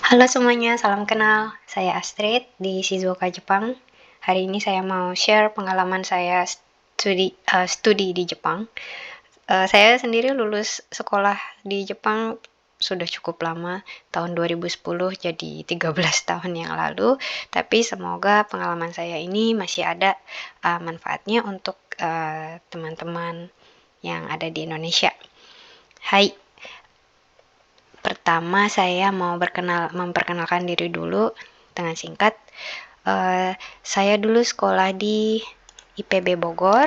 Halo semuanya, salam kenal. Saya Astrid di Shizuoka, Jepang. Hari ini saya mau share pengalaman saya studi di Jepang. Saya sendiri lulus sekolah di Jepang sudah cukup lama, tahun 2010, jadi 13 tahun yang lalu. Tapi semoga pengalaman saya ini masih ada manfaatnya untuk teman-teman yang ada di Indonesia. Hai, pertama saya mau memperkenalkan diri dulu dengan singkat. Saya dulu sekolah di IPB Bogor.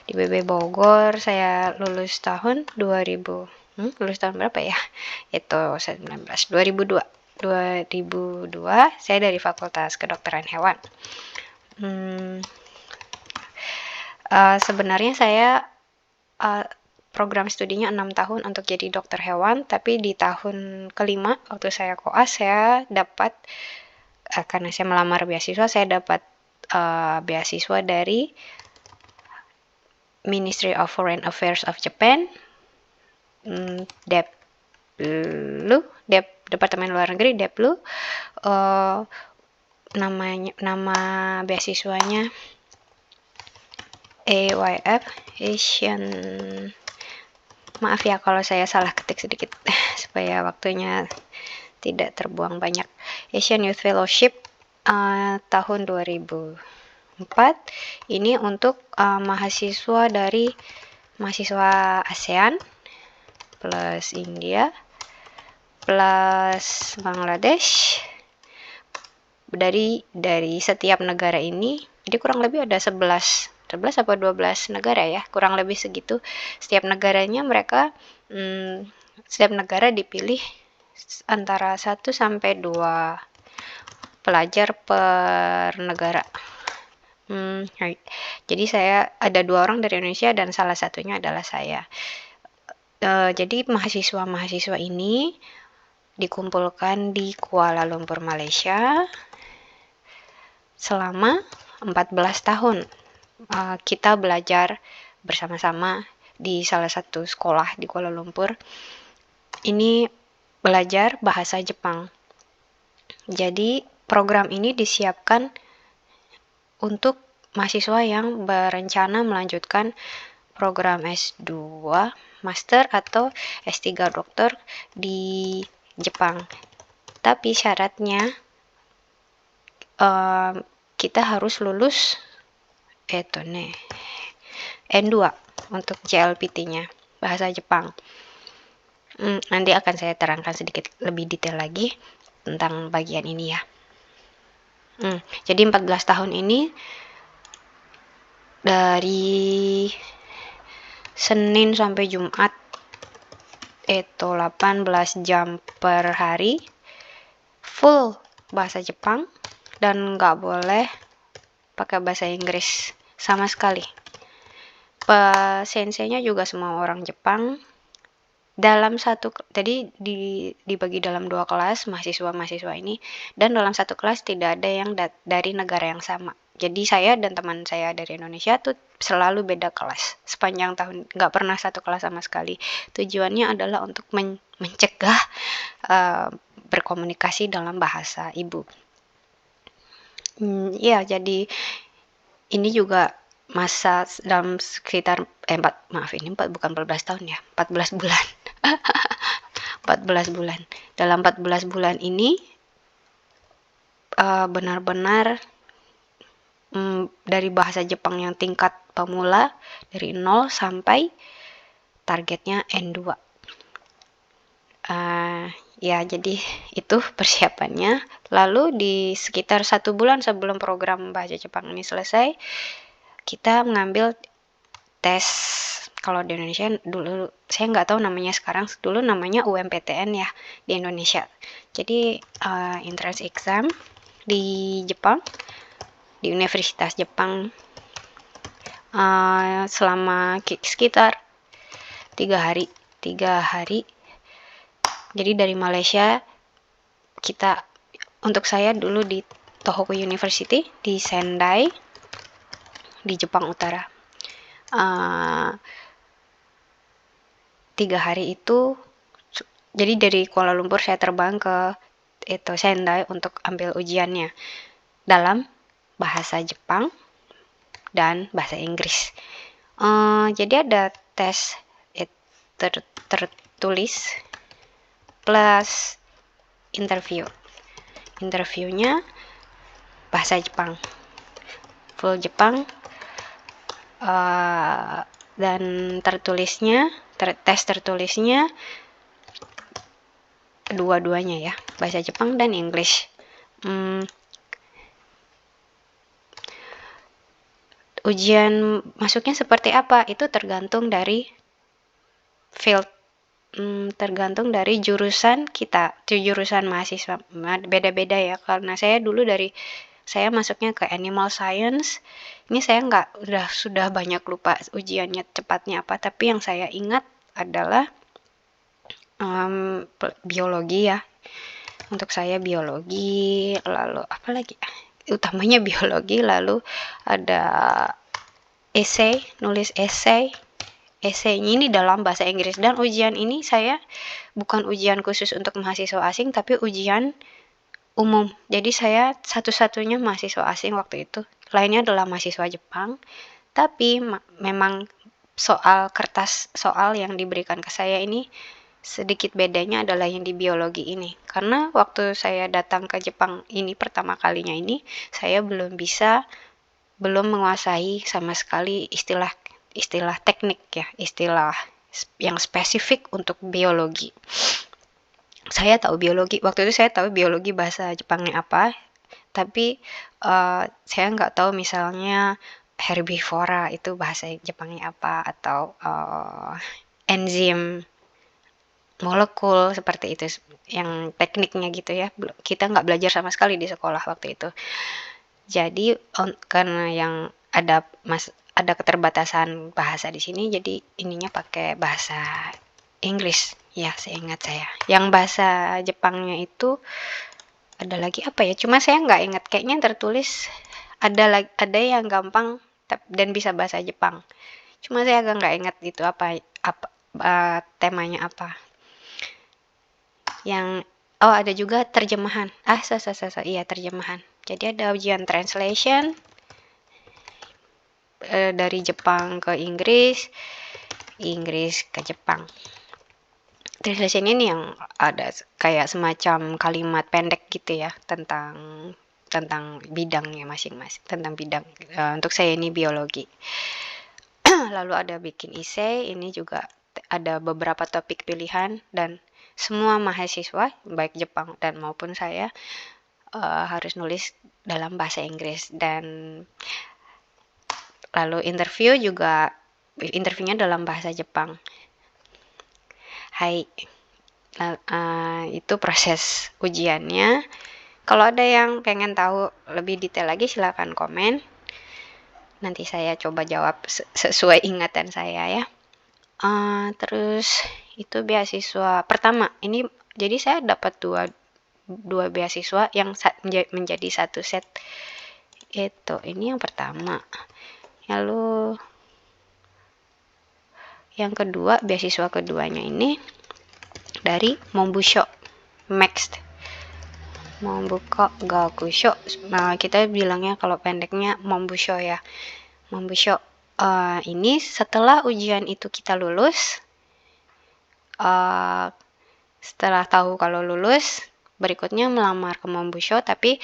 Di IPB Bogor saya lulus tahun 2000. Lulus tahun berapa ya? Itu 2002. 2002 saya dari Fakultas Kedokteran Hewan. Sebenarnya saya program studinya 6 tahun untuk jadi dokter hewan, tapi di tahun kelima waktu saya koas saya dapat karena saya melamar beasiswa, saya dapat beasiswa dari Ministry of Foreign Affairs of Japan, Departemen Luar Negeri, DEPLU. Nama beasiswanya AYF, Asian. Maaf ya kalau saya salah ketik sedikit supaya waktunya tidak terbuang banyak. Asian Youth Fellowship tahun 2004. Ini untuk mahasiswa ASEAN plus India plus Bangladesh. Dari setiap negara ini, jadi kurang lebih ada 11 apa 12 negara ya, kurang lebih segitu. Setiap negaranya setiap negara dipilih antara 1 sampai 2 pelajar per negara. Jadi saya ada 2 orang dari Indonesia dan salah satunya adalah saya. Jadi mahasiswa ini dikumpulkan di Kuala Lumpur, Malaysia selama 14 tahun. Kita belajar bersama-sama di salah satu sekolah di Kuala Lumpur. Ini belajar bahasa Jepang. Jadi program ini disiapkan untuk mahasiswa yang berencana melanjutkan program S2, Master atau S3 Dokter di Jepang. Tapi syaratnya kita harus lulus N2 untuk JLPT-nya, bahasa Jepang. Nanti akan saya terangkan sedikit lebih detail lagi tentang bagian ini ya. Jadi 14 tahun ini dari Senin sampai Jumat itu 18 jam per hari, full bahasa Jepang dan nggak boleh pakai bahasa Inggris sama sekali. Senseinya juga semua orang Jepang. Jadi dibagi dalam 2 kelas mahasiswa ini, dan dalam satu kelas tidak ada yang dari negara yang sama. Jadi saya dan teman saya dari Indonesia tuh selalu beda kelas sepanjang tahun, nggak pernah satu kelas sama sekali. Tujuannya adalah untuk mencegah berkomunikasi dalam bahasa ibu. Ya, jadi ini juga masa dalam sekitar 14 tahun ya, 14 bulan. 14 bulan. Dalam 14 bulan ini benar-benar dari bahasa Jepang yang tingkat pemula dari 0 sampai targetnya N2. Ya, jadi itu persiapannya. Lalu di sekitar 1 bulan sebelum program bahasa Jepang ini selesai, kita mengambil tes. Kalau di Indonesia dulu, saya nggak tahu namanya sekarang, dulu namanya UMPTN ya di Indonesia. Jadi entrance exam di Jepang, di Universitas Jepang, selama sekitar 3 hari. Jadi dari Malaysia, untuk saya dulu di Tohoku University di Sendai di Jepang Utara. 3 hari itu Jadi dari Kuala Lumpur saya terbang ke itu Sendai untuk ambil ujiannya dalam bahasa Jepang dan bahasa Inggris. Jadi ada tes tertulis plus interview. Interviewnya bahasa Jepang, full Jepang, dan tes tertulisnya dua-duanya ya, bahasa Jepang dan English. Ujian masuknya seperti apa itu tergantung dari field, tergantung dari jurusan kita, jurusan mahasiswa beda-beda ya. Karena saya dulu saya masuknya ke animal science, ini saya sudah banyak lupa ujiannya cepatnya apa, tapi yang saya ingat adalah biologi ya. Untuk saya biologi, lalu apa lagi? Utamanya biologi, lalu ada nulis esainya ini dalam bahasa Inggris. Dan ujian ini saya bukan ujian khusus untuk mahasiswa asing, tapi ujian umum. Jadi saya satu-satunya mahasiswa asing waktu itu. Lainnya adalah mahasiswa Jepang. Tapi memang kertas soal yang diberikan ke saya ini sedikit bedanya adalah yang di biologi ini. Karena waktu saya datang ke Jepang ini pertama kalinya ini, saya belum menguasai sama sekali istilah teknik ya, istilah yang spesifik untuk biologi. Saya tahu biologi, waktu itu saya tahu biologi bahasa Jepangnya apa, tapi saya nggak tahu misalnya herbivora itu bahasa Jepangnya apa, atau enzim molekul seperti itu, yang tekniknya gitu ya. Kita nggak belajar sama sekali di sekolah waktu itu. Jadi karena yang ada keterbatasan bahasa di sini, jadi ininya pakai bahasa Inggris ya, seingat saya. Yang bahasa Jepangnya itu ada lagi apa ya? Cuma saya nggak ingat, kayaknya tertulis ada yang gampang dan bisa bahasa Jepang. Cuma saya agak nggak ingat gitu apa temanya apa. Yang ada juga terjemahan. Iya, terjemahan. Jadi ada ujian translation dari Jepang ke Inggris, Inggris ke Jepang. Translation ini yang ada kayak semacam kalimat pendek gitu ya, tentang bidangnya masing-masing, tentang bidang. Untuk saya ini biologi. Lalu ada bikin essay, ini juga ada beberapa topik pilihan, dan semua mahasiswa baik Jepang dan maupun saya harus nulis dalam bahasa Inggris. Dan lalu interviewnya dalam bahasa Jepang. Itu proses ujiannya. Kalau ada yang pengen tahu lebih detail lagi, silakan komen. Nanti saya coba jawab sesuai ingatan saya ya. Terus itu beasiswa pertama ini, jadi saya dapat dua beasiswa yang menjadi satu set. Ini yang pertama. Lalu yang kedua, beasiswa keduanya ini dari Mombusho Max, Mombuko Gakusho. Nah, kita bilangnya kalau pendeknya Mombusho ya. Mombusho. Ini setelah ujian itu kita lulus, setelah tahu kalau lulus, berikutnya melamar ke Mombusho, tapi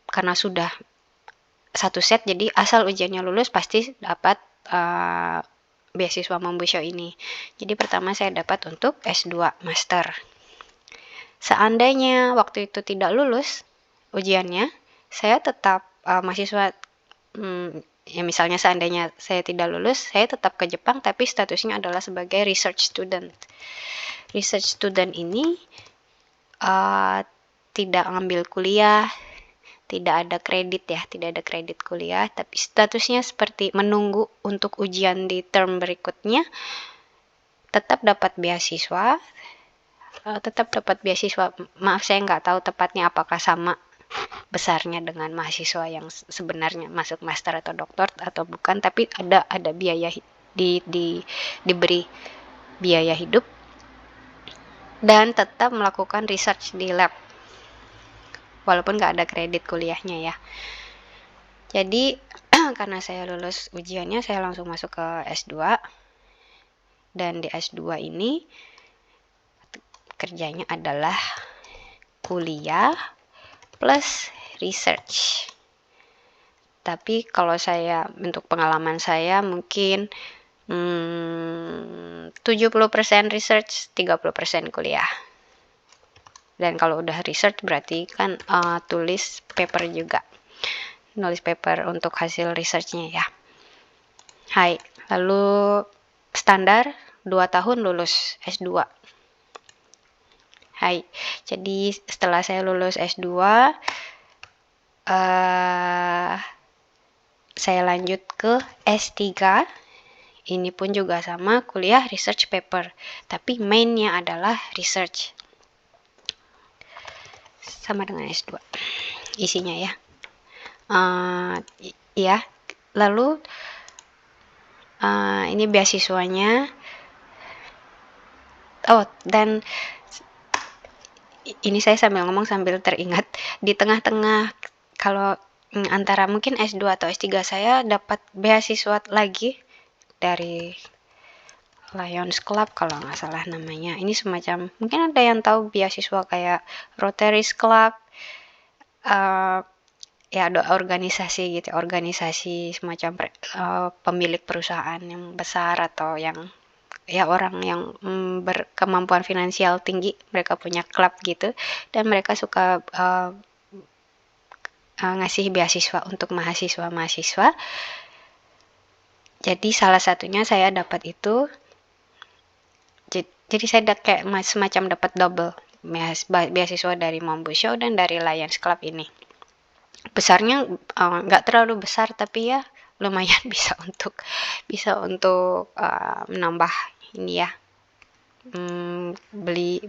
karena sudah satu set, jadi asal ujiannya lulus pasti dapat beasiswa Mombusho ini. Jadi pertama saya dapat untuk S2 Master. Seandainya waktu itu tidak lulus ujiannya, saya tetap mahasiswa, ya misalnya seandainya saya tidak lulus, saya tetap ke Jepang, tapi statusnya adalah sebagai research student. Research student ini tidak ngambil kuliah, tidak ada kredit kuliah, tapi statusnya seperti menunggu untuk ujian di term berikutnya, tetap dapat beasiswa. Maaf, saya nggak tahu tepatnya apakah sama besarnya dengan mahasiswa yang sebenarnya masuk master atau doktor atau bukan, tapi ada biaya diberi biaya hidup. dan tetap melakukan research di lab walaupun nggak ada kredit kuliahnya ya. Jadi karena saya lulus ujiannya, saya langsung masuk ke S2, dan di S2 ini kerjanya adalah kuliah plus research. Tapi kalau saya, untuk pengalaman saya mungkin 70% research, 30% kuliah. Dan kalau udah research berarti kan tulis paper juga. Nulis paper untuk hasil researchnya ya. Hai, lalu standar 2 tahun lulus S2. Hai, jadi setelah saya lulus S2, saya lanjut ke S3. Ini pun juga sama, kuliah research paper, tapi mainnya adalah research. Sama dengan S2 isinya ya. Ya, lalu ini beasiswanya. Oh, dan ini saya sambil ngomong sambil teringat, di tengah-tengah kalau antara mungkin S2 atau S3 saya dapat beasiswa lagi dari Lions Club kalau nggak salah namanya. Ini semacam, mungkin ada yang tahu beasiswa kayak Rotary Club, ya ada organisasi gitu, organisasi semacam pemilik perusahaan yang besar atau yang ya orang yang berkemampuan finansial tinggi, mereka punya klub gitu, dan mereka suka ngasih beasiswa untuk mahasiswa-mahasiswa. Jadi salah satunya saya dapat itu. Jadi saya kayak semacam dapat double beasiswa dari Mambu Show dan dari Lions Club ini. Besarnya nggak terlalu besar, tapi ya lumayan bisa untuk menambah ini ya, beli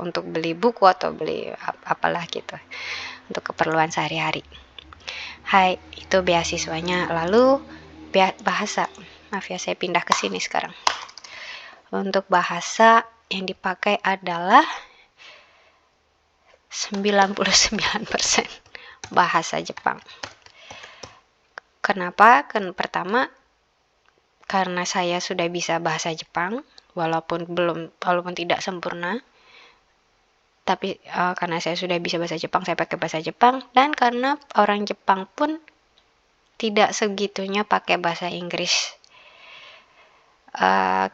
untuk beli buku atau beli apalah gitu untuk keperluan sehari-hari. Hai, itu beasiswanya. Lalu bahasa, maaf ya saya pindah ke sini sekarang. Untuk bahasa yang dipakai adalah 99% bahasa Jepang. Kenapa? Pertama, karena saya sudah bisa bahasa Jepang, walaupun tidak sempurna, tapi karena saya sudah bisa bahasa Jepang, saya pakai bahasa Jepang, dan karena orang Jepang pun tidak segitunya pakai bahasa Inggris.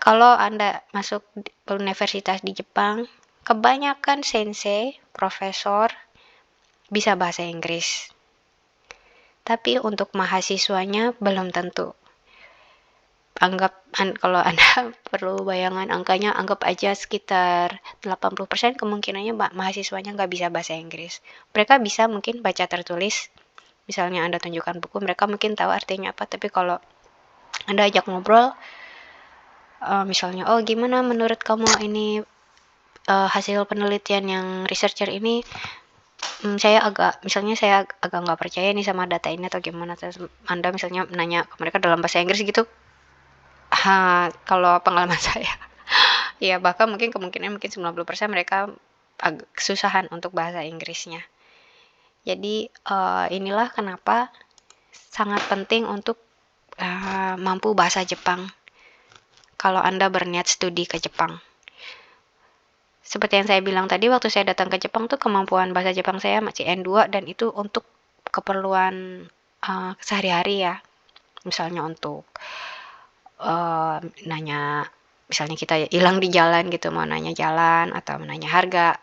Kalau Anda masuk universitas di Jepang, kebanyakan sensei, profesor, bisa bahasa Inggris. Tapi untuk mahasiswanya belum tentu. Kalau Anda perlu bayangan angkanya, anggap aja sekitar 80% kemungkinannya mahasiswanya nggak bisa bahasa Inggris. Mereka bisa mungkin baca tertulis, misalnya Anda tunjukkan buku, mereka mungkin tahu artinya apa, tapi kalau Anda ajak ngobrol, misalnya, oh gimana menurut kamu ini hasil penelitian yang researcher ini, saya agak nggak percaya nih sama data ini atau gimana, terus Anda misalnya nanya ke mereka dalam bahasa Inggris gitu, kalau pengalaman saya ya bahkan mungkin kemungkinan 90% mereka agak kesusahan untuk bahasa Inggrisnya. Jadi inilah kenapa sangat penting untuk mampu bahasa Jepang kalau Anda berniat studi ke Jepang. Seperti yang saya bilang tadi, waktu saya datang ke Jepang tuh kemampuan bahasa Jepang saya masih N2, dan itu untuk keperluan sehari-hari ya. Misalnya untuk nanya, misalnya kita hilang di jalan gitu, mau nanya jalan atau menanya harga,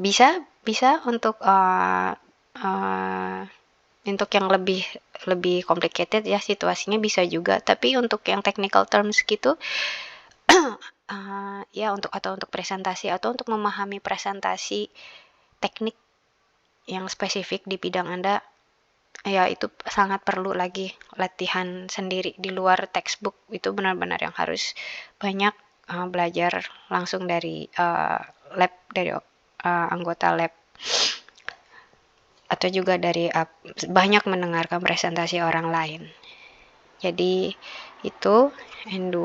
bisa untuk yang lebih complicated ya situasinya bisa juga, tapi untuk yang technical terms gitu ya untuk presentasi atau untuk memahami presentasi teknik yang spesifik di bidang Anda, ya itu sangat perlu lagi latihan sendiri di luar textbook. Itu benar-benar yang harus banyak belajar langsung dari lab, dari anggota lab, atau juga dari banyak mendengarkan presentasi orang lain. Jadi itu N2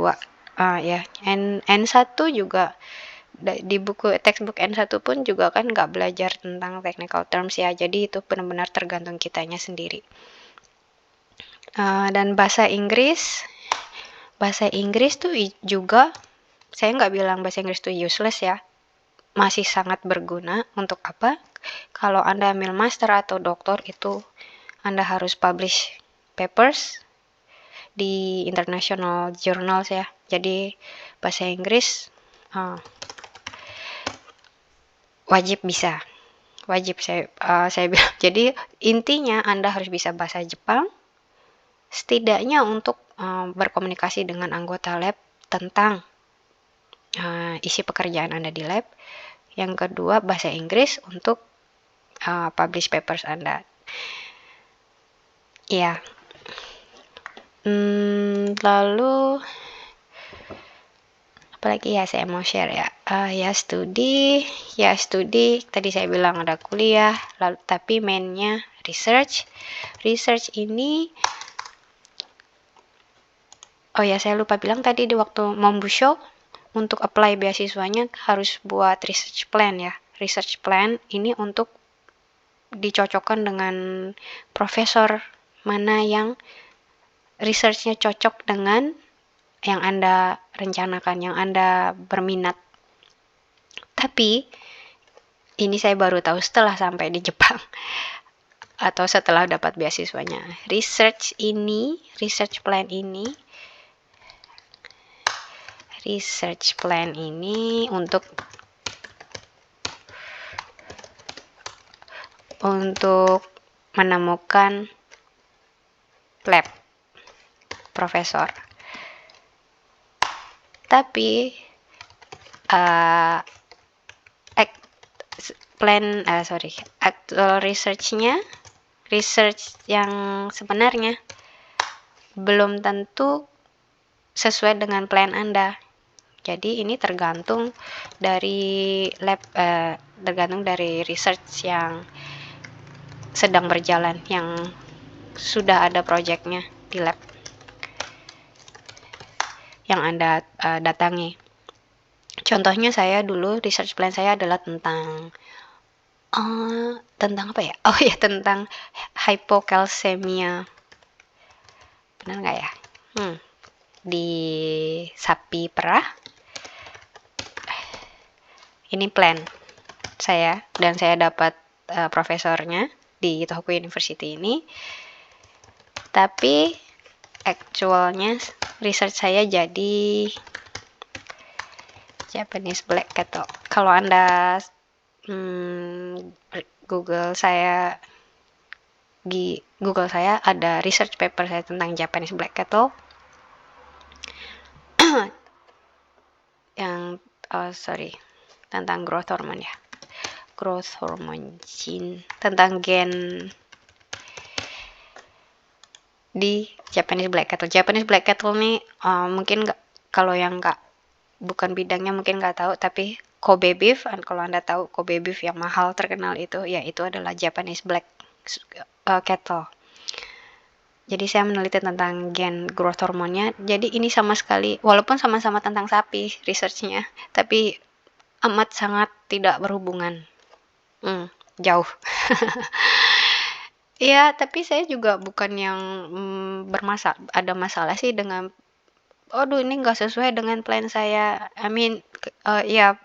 ya. N1 juga di buku textbook N1 pun juga kan nggak belajar tentang technical terms ya, jadi itu benar-benar tergantung kitanya sendiri. Dan bahasa Inggris tuh juga, saya nggak bilang bahasa Inggris tuh useless ya, masih sangat berguna. Untuk apa? Kalau Anda ambil master atau doktor, itu Anda harus publish papers di international journals ya. Jadi bahasa Inggris wajib bisa, wajib saya bilang. Jadi intinya Anda harus bisa bahasa Jepang, setidaknya untuk berkomunikasi dengan anggota lab tentang isi pekerjaan Anda di lab. Yang kedua, bahasa Inggris untuk publish papers Anda. Ya. Lalu apalagi ya saya mau share ya. Ya studi. Tadi saya bilang ada kuliah, lalu tapi mainnya research. Research ini, oh ya saya lupa bilang tadi di waktu Mombusho, untuk apply beasiswanya harus buat research plan ya. Research plan ini untuk dicocokkan dengan profesor mana yang researchnya cocok dengan yang Anda rencanakan, yang Anda berminat. Tapi ini saya baru tahu setelah sampai di Jepang atau setelah dapat beasiswanya. Research plan ini untuk menemukan lab profesor. Tapi actual research yang sebenarnya belum tentu sesuai dengan plan Anda. Jadi ini tergantung dari lab, tergantung dari research yang sedang berjalan, yang sudah ada projectnya di lab yang Anda datangi. Contohnya saya dulu research plan saya adalah tentang apa ya? Oh ya, tentang hypocalcemia. Benar nggak ya? Di sapi perah. Ini plan saya, dan saya dapat profesornya di Tohoku University ini. Tapi actualnya research saya jadi Japanese black cattle. Kalau Anda Google saya ada research paper saya tentang Japanese black cattle yang tentang growth hormone ya, growth hormone gene, tentang gen di Japanese black cattle. Japanese black cattle nih mungkin kalau yang bukan bidangnya mungkin nggak tahu, tapi Kobe beef, kalau Anda tahu Kobe beef yang mahal terkenal itu, ya itu adalah Japanese black cattle. Jadi saya meneliti tentang gen growth hormonnya. Jadi ini sama sekali, walaupun sama-sama tentang sapi researchnya, tapi amat sangat tidak berhubungan. Jauh. Ya, tapi saya juga bukan yang ada masalah sih dengan ini nggak sesuai dengan plan saya. Ya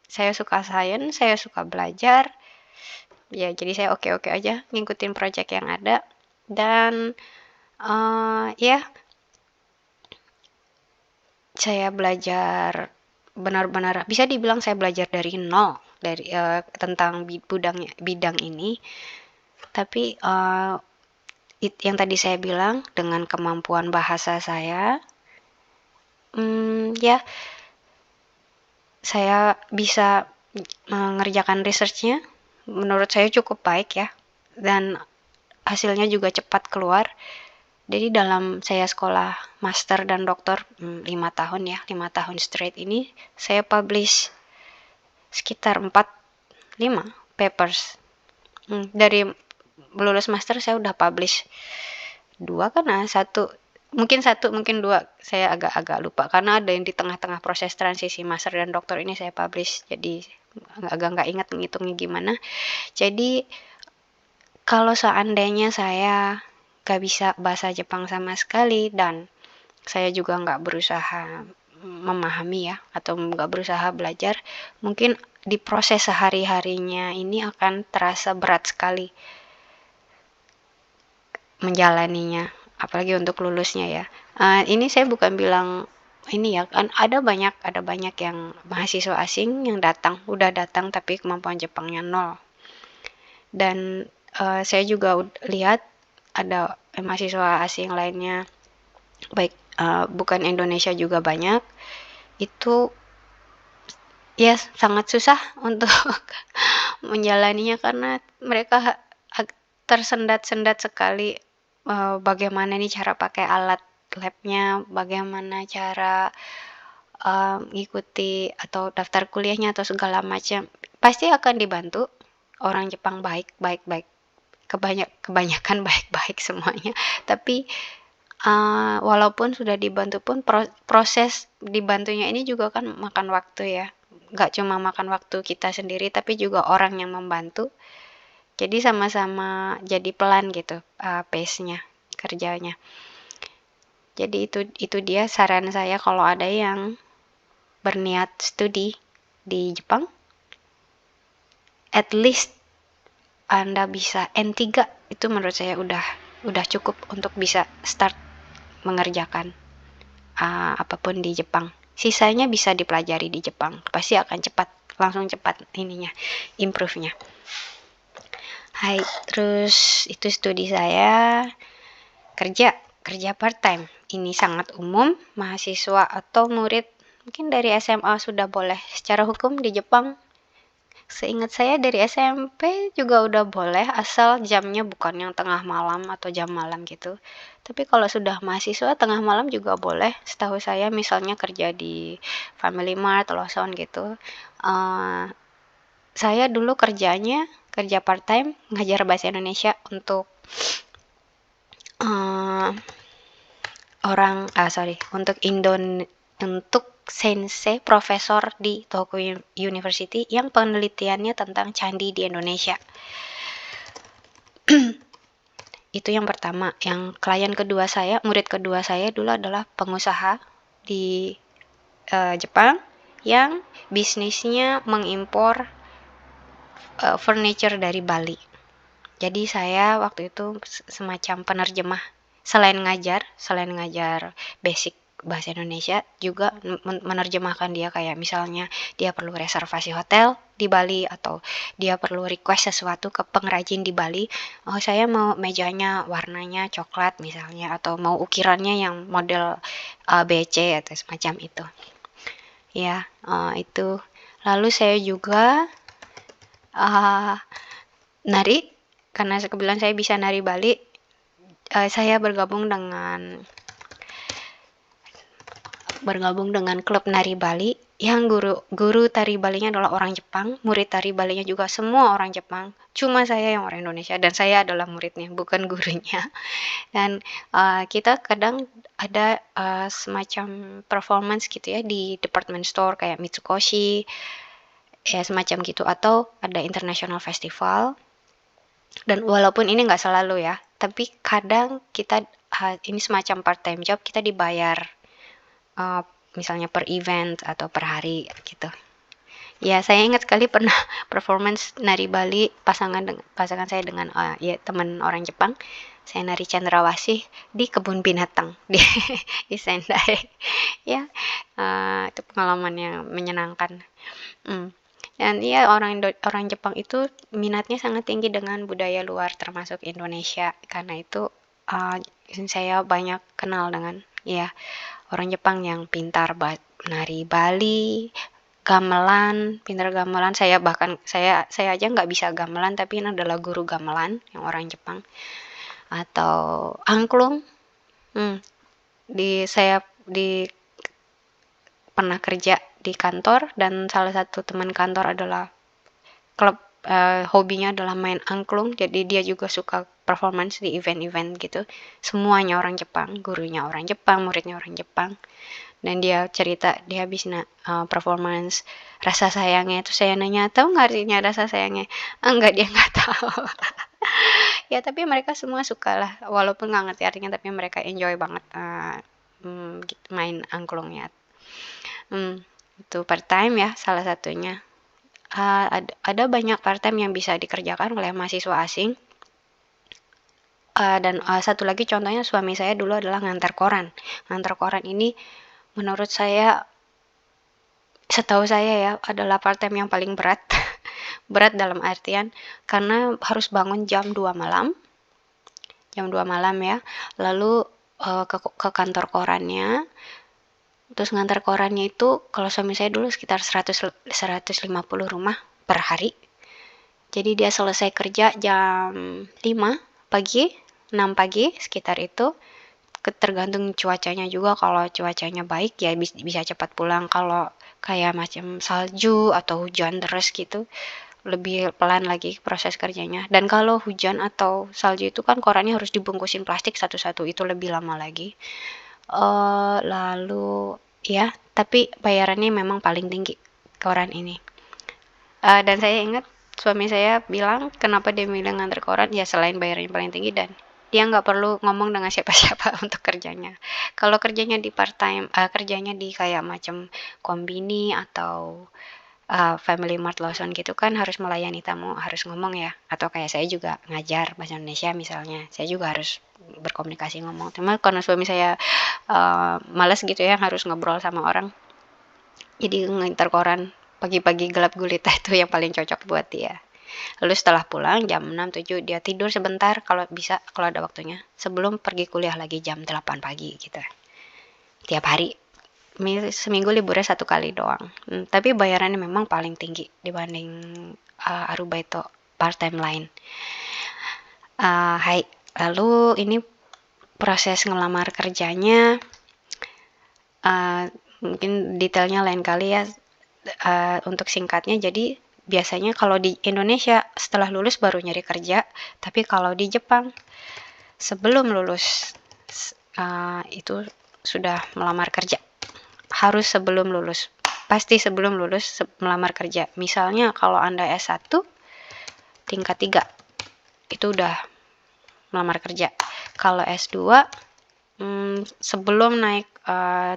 saya suka sains, saya suka belajar. Ya, jadi saya oke-oke aja ngikutin project yang ada. Dan ya saya belajar benar-benar, bisa dibilang saya belajar dari nol tentang bidang ini. Tapi yang tadi saya bilang, dengan kemampuan bahasa saya, ya saya bisa mengerjakan researchnya. Menurut saya cukup baik ya, dan hasilnya juga cepat keluar. Jadi dalam saya sekolah master dan doktor 5 tahun straight ini, saya publish sekitar 4-5 papers. Dari lulus master saya udah publish 2 kan, 1 mungkin satu, mungkin dua, saya agak-agak lupa karena ada yang di tengah-tengah proses transisi master dan doktor ini saya publish, jadi agak nggak ingat ngitungnya gimana. Jadi kalau seandainya saya nggak bisa bahasa Jepang sama sekali dan saya juga nggak berusaha memahami ya, atau nggak berusaha belajar, mungkin di proses sehari-harinya ini akan terasa berat sekali menjalaninya, apalagi untuk lulusnya ya. Ini saya bukan bilang ini ya, kan ada banyak yang mahasiswa asing yang udah datang tapi kemampuan Jepangnya nol. Dan saya juga lihat ada mahasiswa asing lainnya, baik bukan Indonesia juga banyak, itu ya sangat susah untuk menjalaninya karena mereka tersendat-sendat sekali. Bagaimana nih cara pakai alat labnya, bagaimana cara ngikuti atau daftar kuliahnya atau segala macam. Pasti akan dibantu. Orang Jepang baik, baik, baik. Kebanyakan baik-baik semuanya. Tapi walaupun sudah dibantu pun proses dibantunya ini juga kan makan waktu ya. Nggak cuma makan waktu kita sendiri, tapi juga orang yang membantu. Jadi sama-sama jadi pelan gitu pace-nya, kerjanya. Jadi itu dia saran saya kalau ada yang berniat studi di Jepang, at least Anda bisa N3, itu menurut saya udah cukup untuk bisa start mengerjakan apapun di Jepang. Sisanya bisa dipelajari di Jepang, pasti akan langsung cepat ininya, improve-nya. Hai, terus itu studi saya. Kerja part time. Ini sangat umum, mahasiswa atau murid mungkin dari SMA sudah boleh. Secara hukum di Jepang, seingat saya dari SMP juga udah boleh, asal jamnya bukan yang tengah malam atau jam malam gitu. Tapi kalau sudah mahasiswa tengah malam juga boleh. Setahu saya misalnya kerja di Family Mart, Lawson gitu. Saya dulu kerja part time ngajar bahasa Indonesia untuk untuk sensei profesor di Tokyo University yang penelitiannya tentang candi di Indonesia. Itu yang pertama. Yang klien kedua saya, murid kedua saya dulu adalah pengusaha di Jepang yang bisnisnya mengimpor furniture dari Bali. Jadi saya waktu itu semacam penerjemah. Selain ngajar basic bahasa Indonesia, juga menerjemahkan dia, kayak misalnya dia perlu reservasi hotel di Bali atau dia perlu request sesuatu ke pengrajin di Bali. Oh, saya mau mejanya warnanya coklat misalnya, atau mau ukirannya yang model ABC atau semacam itu. Ya, itu. Lalu saya juga nari, karena kebetulan saya bisa nari Bali. Saya bergabung dengan klub nari Bali yang guru tari Balinya adalah orang Jepang, murid tari Balinya juga semua orang Jepang. Cuma saya yang orang Indonesia dan saya adalah muridnya, bukan gurunya. Dan kita kadang ada semacam performance gitu ya di department store kayak Mitsukoshi, ya semacam gitu, atau ada international festival. Dan walaupun ini nggak selalu ya, tapi kadang kita ini semacam part time job, kita dibayar misalnya per event atau per hari gitu. Ya, saya ingat sekali pernah performance nari Bali pasangan saya dengan ya teman orang Jepang. Saya nari cendrawasih di kebun binatang di Sendai. Ya, itu pengalaman yang menyenangkan. Dan iya, orang Jepang itu minatnya sangat tinggi dengan budaya luar termasuk Indonesia. Karena itu saya banyak kenal dengan ya orang Jepang yang pintar nari Bali, pintar gamelan. Saya aja nggak bisa gamelan, tapi ini adalah guru gamelan yang orang Jepang. Atau angklung. Saya pernah kerja di kantor dan salah satu teman kantor adalah hobinya adalah main angklung, jadi dia juga suka performance di event-event gitu. Semuanya orang Jepang, gurunya orang Jepang, muridnya orang Jepang. Dan dia cerita dia habis performance rasa sayangnya itu, saya nanya, tahu nggak artinya rasa sayangnya? Enggak, dia nggak tahu. Ya tapi mereka semua suka lah, walaupun nggak ngerti artinya, tapi mereka enjoy banget gitu, main angklungnya. Itu part time ya salah satunya. Ada banyak part time yang bisa dikerjakan oleh mahasiswa asing. Dan satu lagi contohnya, suami saya dulu adalah ngantar koran. Ngantar koran ini menurut saya, setahu saya ya, adalah part time yang paling berat. Berat dalam artian karena harus bangun jam 2 malam. Jam 2 malam ya. Lalu ke kantor korannya. Terus ngantar korannya itu, kalau suami saya dulu sekitar 150 rumah per hari. Jadi dia selesai kerja jam 5 pagi, 6 pagi sekitar itu. Tergantung cuacanya juga, kalau cuacanya baik ya bisa cepat pulang. Kalau kayak macam salju atau hujan terus gitu, lebih pelan lagi proses kerjanya. Dan kalau hujan atau salju itu kan korannya harus dibungkusin plastik satu-satu, itu lebih lama lagi. Lalu ya, tapi bayarannya memang paling tinggi koran ini. Dan saya ingat suami saya bilang kenapa dia milih nganter koran, ya selain bayarannya paling tinggi dan dia nggak perlu ngomong dengan siapa-siapa untuk kerjanya. Kalau kerjanya di part time, kerjanya di kayak macam kombini atau Family Mart, Lawson gitu kan, harus melayani tamu, harus ngomong ya. Atau kayak saya juga ngajar bahasa Indonesia misalnya, saya juga harus berkomunikasi ngomong. Cuma karena suami saya malas gitu ya harus ngobrol sama orang, jadi ngantar koran pagi-pagi gelap gulita itu yang paling cocok buat dia. Lalu setelah pulang jam 6, 7 dia tidur sebentar kalau bisa, kalau ada waktunya, sebelum pergi kuliah lagi jam 8 pagi gitu. Tiap hari. Seminggu liburnya 1 kali doang. Tapi bayarannya memang paling tinggi dibanding Aruba itu part time lain. Hai. Lalu ini proses ngelamar kerjanya, mungkin detailnya lain kali ya. Untuk singkatnya, jadi biasanya kalau di Indonesia setelah lulus baru nyari kerja, tapi kalau di Jepang sebelum lulus itu sudah melamar kerja. Harus sebelum lulus, pasti sebelum lulus melamar kerja. Misalnya kalau Anda S1 tingkat 3 itu udah melamar kerja. Kalau S2 sebelum naik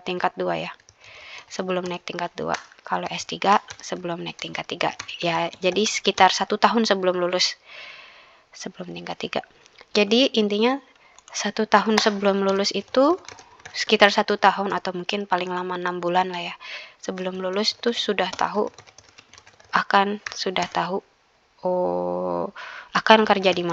tingkat 2 ya, sebelum naik tingkat 2. Kalau S3 sebelum naik tingkat 3 ya, jadi sekitar 1 tahun sebelum lulus, sebelum tingkat 3. Jadi intinya 1 tahun sebelum lulus itu, sekitar 1 tahun atau mungkin paling lama 6 bulan lah ya, sebelum lulus tuh sudah tahu akan kerja di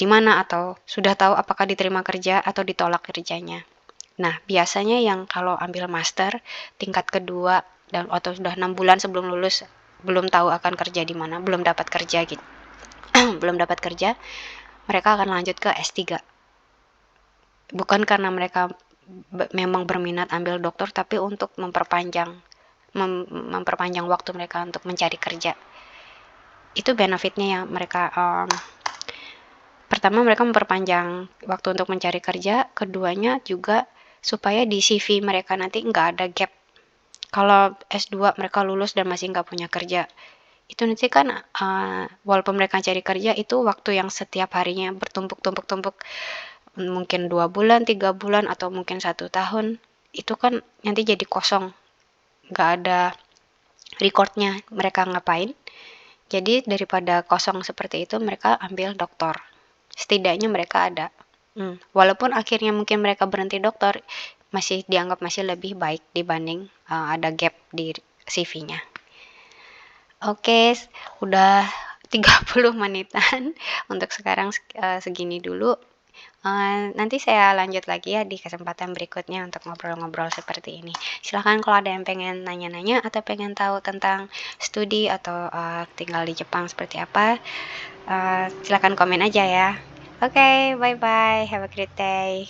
mana, atau sudah tahu apakah diterima kerja atau ditolak kerjanya. Nah, biasanya yang kalau ambil master tingkat kedua atau sudah 6 bulan sebelum lulus belum tahu akan kerja di mana, belum dapat kerja gitu. Belum dapat kerja, mereka akan lanjut ke S3. Bukan karena mereka memang berminat ambil doktor, tapi untuk memperpanjang waktu mereka untuk mencari kerja. Itu benefitnya ya mereka. Pertama, mereka memperpanjang waktu untuk mencari kerja. Keduanya juga supaya di CV mereka nanti nggak ada gap. Kalau S2 mereka lulus dan masih nggak punya kerja, itu nanti kan walaupun mereka cari kerja, itu waktu yang setiap harinya bertumpuk-tumpuk, mungkin 2 bulan, 3 bulan, atau mungkin 1 tahun, itu kan nanti jadi kosong, nggak ada recordnya mereka ngapain. Jadi daripada kosong seperti itu, mereka ambil doktor. Setidaknya mereka ada. Walaupun akhirnya mungkin mereka berhenti doktor, masih dianggap masih lebih baik dibanding ada gap di CV-nya. Oke, udah 30 menitan untuk sekarang, segini dulu. Nanti saya lanjut lagi ya di kesempatan berikutnya untuk ngobrol-ngobrol seperti ini. Silahkan kalau ada yang pengen nanya-nanya atau pengen tahu tentang studi atau tinggal di Jepang seperti apa, silahkan komen aja ya. Oke, bye-bye. Have a great day.